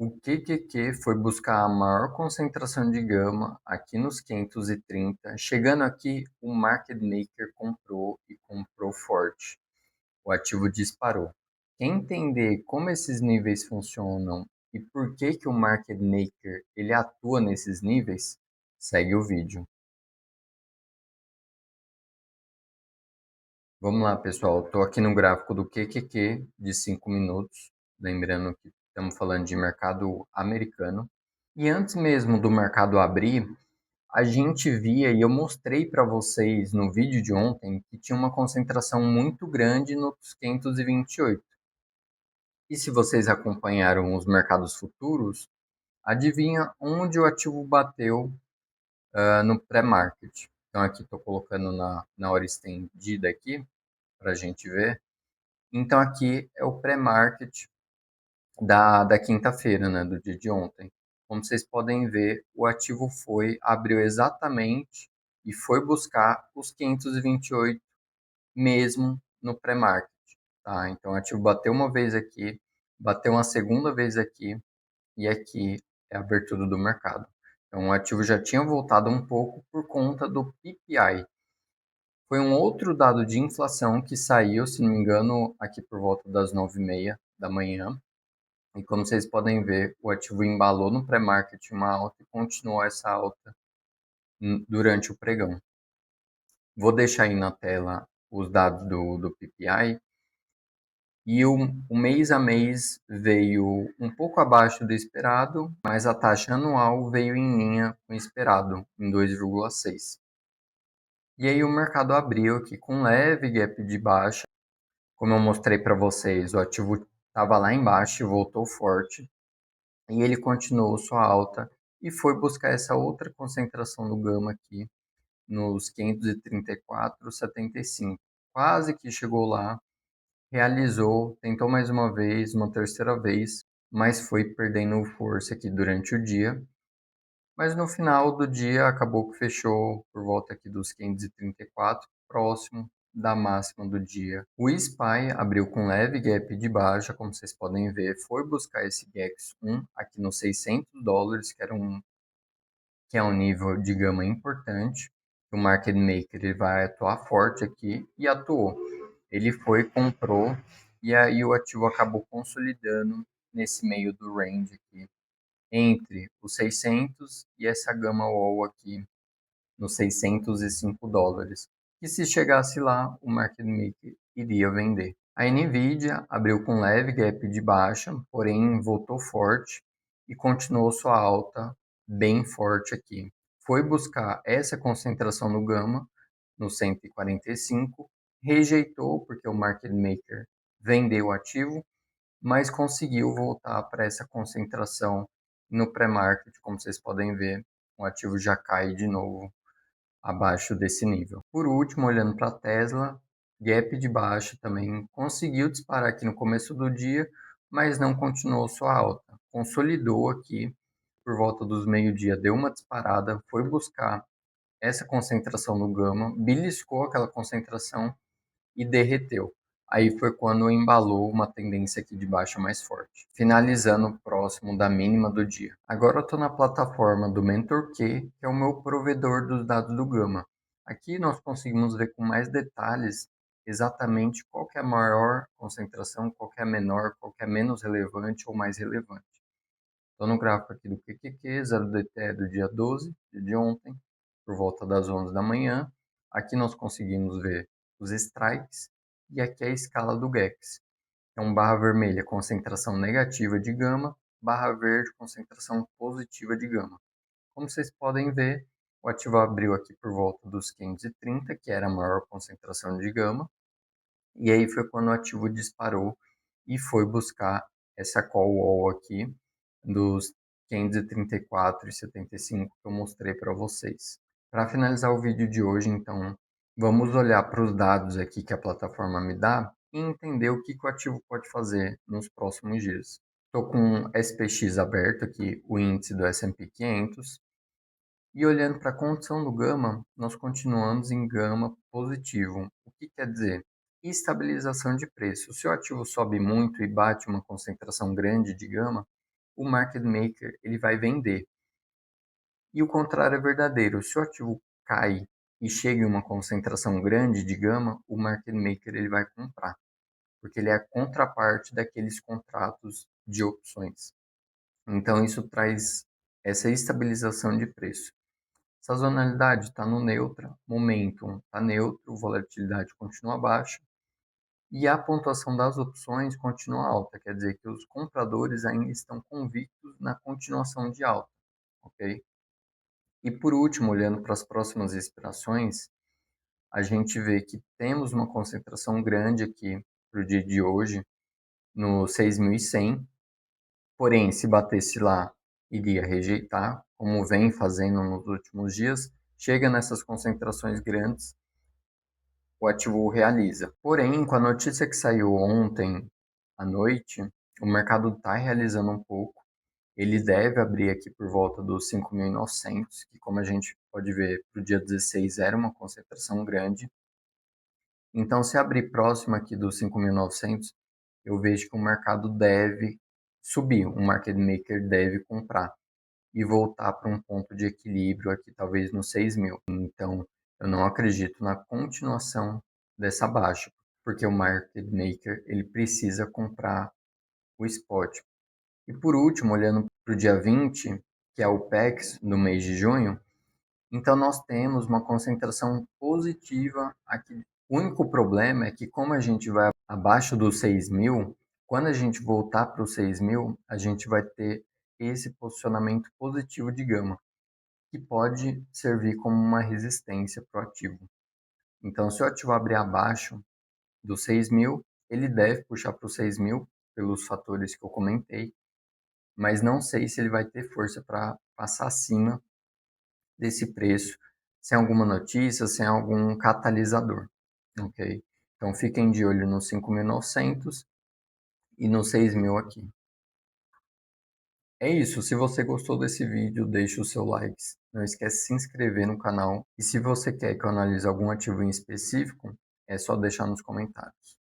O QQQ foi buscar a maior concentração de gama aqui nos 530. Chegando aqui, o market maker comprou e comprou forte. O ativo disparou. Quer entender como esses níveis funcionam e por que que o market maker ele atua nesses níveis? Segue o vídeo. Vamos lá, pessoal. Estou aqui no gráfico do QQQ de 5 minutos. Lembrando que estamos falando de mercado americano. E antes mesmo do mercado abrir, a gente via, e eu mostrei para vocês no vídeo de ontem, que tinha uma concentração muito grande nos 528. E se vocês acompanharam os mercados futuros, adivinha onde o ativo bateu no pré-market. Então aqui estou colocando na hora estendida aqui, para a gente ver. Então aqui é o pré-market da quinta-feira, né, do dia de ontem. Como vocês podem ver, o ativo abriu exatamente e foi buscar os 528 mesmo no pré-market, tá? Então o ativo bateu uma vez aqui, bateu uma segunda vez aqui e aqui é a abertura do mercado. Então o ativo já tinha voltado um pouco por conta do PPI. Foi um outro dado de inflação que saiu, se não me engano, aqui por volta das 9h30 da manhã. E como vocês podem ver, o ativo embalou no pré-market uma alta e continuou essa alta durante o pregão. Vou deixar aí na tela os dados do PPI. E o mês a mês veio um pouco abaixo do esperado, mas a taxa anual veio em linha com o esperado, em 2,6. E aí o mercado abriu aqui com leve gap de baixa. Como eu mostrei para vocês, o ativo estava lá embaixo e voltou forte. E ele continuou sua alta e foi buscar essa outra concentração do gama aqui nos 534,75. Quase que chegou lá, realizou, tentou mais uma vez, uma terceira vez, mas foi perdendo força aqui durante o dia. Mas no final do dia acabou que fechou por volta aqui dos 534, próximo da máxima do dia. O SPY abriu com leve gap de baixa, como vocês podem ver, foi buscar esse GEX 1 aqui nos $600, que é um nível de gama importante. O market maker ele vai atuar forte aqui e atuou. Ele foi, comprou e aí o ativo acabou consolidando nesse meio do range aqui entre os 600 e essa gama wall aqui nos $605, que se chegasse lá, o market maker iria vender. A Nvidia abriu com leve gap de baixa, porém voltou forte e continuou sua alta bem forte aqui. Foi buscar essa concentração no gama, no 145, rejeitou porque o market maker vendeu o ativo, mas conseguiu voltar para essa concentração no pré-market, como vocês podem ver, o ativo já cai de novo abaixo desse nível. Por último, olhando para a Tesla, gap de baixa também conseguiu disparar aqui no começo do dia, mas não continuou sua alta. Consolidou aqui por volta dos meio-dia, deu uma disparada, foi buscar essa concentração no gama, beliscou aquela concentração e derreteu. Aí foi quando embalou uma tendência aqui de baixa mais forte, finalizando próximo da mínima do dia. Agora eu estou na plataforma do MentorQ, que é o meu provedor dos dados do Gama. Aqui nós conseguimos ver com mais detalhes exatamente qual que é a maior concentração, qual que é a menor, qual que é menos relevante ou mais relevante. Estou no gráfico aqui do QQQ, 0DTE do dia 12, de ontem, por volta das 11 da manhã. Aqui nós conseguimos ver os strikes e aqui é a escala do GEX. Então, barra vermelha, concentração negativa de gama, barra verde, concentração positiva de gama. Como vocês podem ver, o ativo abriu aqui por volta dos 530, que era a maior concentração de gama, e aí foi quando o ativo disparou e foi buscar essa call wall aqui dos 534,75 que eu mostrei para vocês. Para finalizar o vídeo de hoje, então, vamos olhar para os dados aqui que a plataforma me dá e entender o que o ativo pode fazer nos próximos dias. Estou com o SPX aberto aqui, o índice do S&P 500, e olhando para a condição do gama, nós continuamos em gama positivo. O que quer dizer? Estabilização de preço. Se o ativo sobe muito e bate uma concentração grande de gama, o market maker ele vai vender. E o contrário é verdadeiro. Se o ativo cai e chega em uma concentração grande de gama, o market maker ele vai comprar, porque ele é a contraparte daqueles contratos de opções. Então isso traz essa estabilização de preço. Sazonalidade está no neutro, momentum está neutro, volatilidade continua baixa e a pontuação das opções continua alta, quer dizer que os compradores ainda estão convictos na continuação de alta, ok? E por último, olhando para as próximas expirações, a gente vê que temos uma concentração grande aqui para o dia de hoje, no 6.100, porém, se batesse lá, iria rejeitar, como vem fazendo nos últimos dias, chega nessas concentrações grandes, o ativo realiza. Porém, com a notícia que saiu ontem à noite, o mercado está realizando um pouco. Ele deve abrir aqui por volta dos 5.900, que como a gente pode ver, para o dia 16 era uma concentração grande. Então, se abrir próximo aqui dos 5.900, eu vejo que o mercado deve subir, o market maker deve comprar e voltar para um ponto de equilíbrio aqui, talvez no 6.000. Então, eu não acredito na continuação dessa baixa, porque o market maker ele precisa comprar o spot. E por último, olhando para o dia 20, que é o PEX no mês de junho, então nós temos uma concentração positiva aqui. O único problema é que como a gente vai abaixo dos 6.000, quando a gente voltar para os 6.000, a gente vai ter esse posicionamento positivo de gama, que pode servir como uma resistência para o ativo. Então, se o ativo abrir abaixo dos 6.000, ele deve puxar para os 6.000 pelos fatores que eu comentei, mas não sei se ele vai ter força para passar acima desse preço, sem alguma notícia, sem algum catalisador, ok? Então fiquem de olho nos 5.900 e nos 6.000 aqui. É isso, se você gostou desse vídeo, deixe o seu like, não esquece de se inscrever no canal e se você quer que eu analise algum ativo em específico, é só deixar nos comentários.